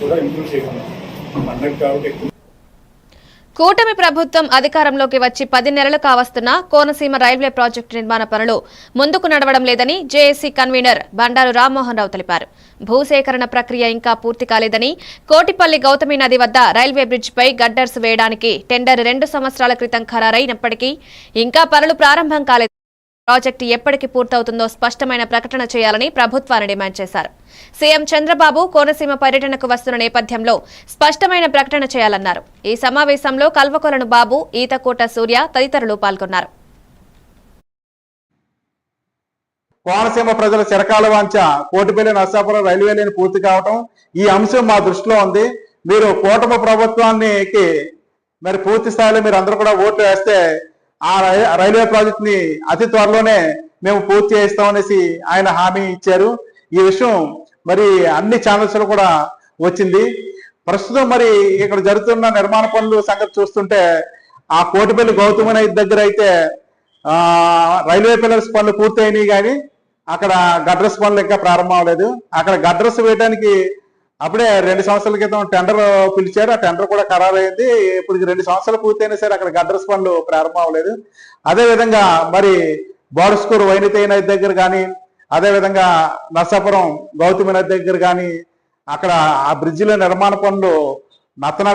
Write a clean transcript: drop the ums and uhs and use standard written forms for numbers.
కూడా ఇంప్రూవ్ చేయగలం. పండగ కాబట్టి కూటమి ప్రభుత్వం అధికారంలోకి వచ్చి 10 నెలలు కావస్తున్నా కోనసీమ రైల్వే ప్రాజెక్టు నిర్మాణ పనులు ముందుకు నడవడం లేదని జేఏసీ కన్వీనర్ బండారు రామ్మోహన్ రావు తెలిపారు. భూసేకరణ ప్రక్రియ ఇంకా పూర్తి కాలేదని, కోటిపల్లి గౌతమి నది వద్ద రైల్వే బ్రిడ్జిపై గడ్డర్స్ వేయడానికి టెండర్ 2 సంవత్సరాల క్రితం ఖరారైనప్పటికీ ఇంకా పనులు ప్రారంభం కాలేదు. ప్రాజెక్టు ఎప్పటికి పూర్తవుతుందో స్పష్టమైన ప్రకటన చేయాలని ప్రభుత్వాన్ని డిమాండ్ చేశారు. సీఎం చంద్రబాబు కోనసీమ పర్యటనకు వస్తున్న నేపథ్యంలో స్పష్టమైన ప్రకటన చేయాలన్నారు. ఈ సమావేశంలో కల్వకొలను బాబు, ఈతకోట సూర్య తదితరులు పాల్గొన్నారు. కోనసీమ ప్రజల చిరకాల వాంఛ కోటిపల్లి నర్సాపురం రైల్వే లైన్ పూర్తి కావటం, ఈ అంశం మా దృష్టిలో ఉంది. మీరు కూటమి ప్రభుత్వానికి మరి పూర్తి స్థాయిలో మీరు అందరూ కూడా ఓట్లు వేస్తే ఆ రైల్వే ప్రాజెక్ట్ ని అతి త్వరలోనే మేము పూర్తి చేస్తామనేసి ఆయన హామీ ఇచ్చారు. ఈ విషయం మరి అన్ని ఛానల్స్ లో కూడా వచ్చింది. ప్రస్తుతం మరి ఇక్కడ జరుగుతున్న నిర్మాణ పనులు సంగతి చూస్తుంటే ఆ కోటిపల్లి గౌతమి నది దగ్గర అయితే రైల్వే పిల్లర్స్ పనులు పూర్తి అయినాయి, కానీ అక్కడ గడ్రస్ పనులు ఇంకా ప్రారంభం అవ్వలేదు. అక్కడ గడ్రస్ వేయడానికి అప్పుడే 2 సంవత్సరాల క్రితం టెండర్ పిలిచారు. ఆ టెండర్ కూడా ఖరారైంది. ఇప్పుడు 2 సంవత్సరాలు పూర్తయినా సరే అక్కడ గడ్రస్ పనులు ప్రారంభం అవ్వలేదు. అదేవిధంగా మరి బోడస్కూరు వైనతయ్య నది దగ్గర కానీ, అదేవిధంగా నర్సాపురం గౌతమి నది దగ్గర కానీ అక్కడ ఆ బ్రిడ్జిలో నిర్మాణ పనులు నత్తనాడ